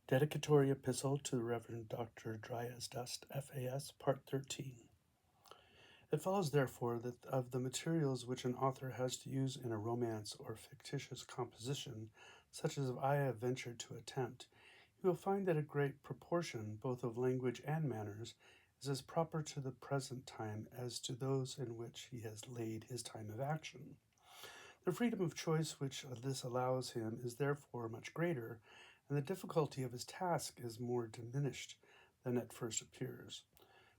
Dedicatory Epistle to the Reverend Dr. Dryasdust FAS, Part 13. It follows, therefore, that of the materials which an author has to use in a romance or fictitious composition, such as I have ventured to attempt, you will find that a great proportion, both of language and manners, is as proper to the present time as to those in which he has laid his time of action. The freedom of choice which this allows him is therefore much greater, and the difficulty of his task is more diminished than at first appears.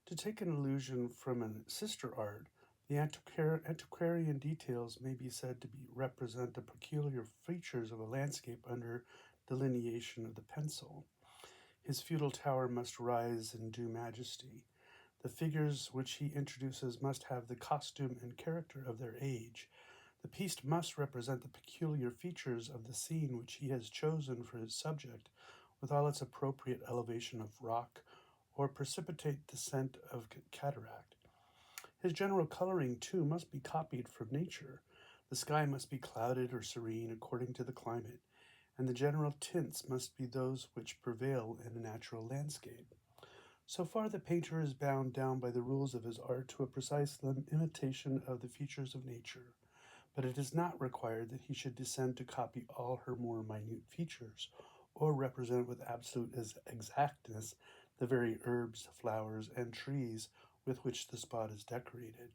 To take an allusion from a sister art, the antiquarian details may be said to represent the peculiar features of a landscape under delineation of the pencil. His feudal tower must rise in due majesty. The figures which he introduces must have the costume and character of their age. The piece must represent the peculiar features of the scene which he has chosen for his subject, with all its appropriate elevation of rock or precipitate descent of cataract. His general coloring, too, must be copied from nature. The sky must be clouded or serene according to the climate, and the general tints must be those which prevail in a natural landscape. So far the painter is bound down by the rules of his art to a precise imitation of the features of nature, but it is not required that he should descend to copy all her more minute features, or represent with absolute exactness the very herbs, flowers, and trees with which the spot is decorated.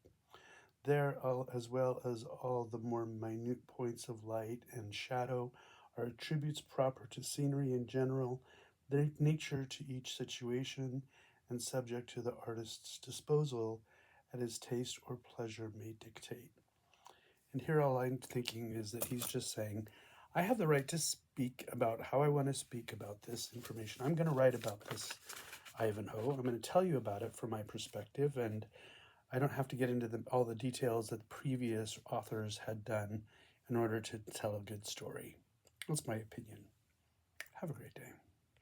There, as well as all the more minute points of light and shadow, are attributes proper to scenery in general, their nature to each situation, and subject to the artist's disposal as his taste or pleasure may dictate. And here all I'm thinking is that he's just saying, I have the right to speak about how I want to speak about this information. I'm going to write about this Ivanhoe. I'm going to tell you about it from my perspective, and I don't have to get into all the details that the previous authors had done in order to tell a good story. That's my opinion. Have a great day.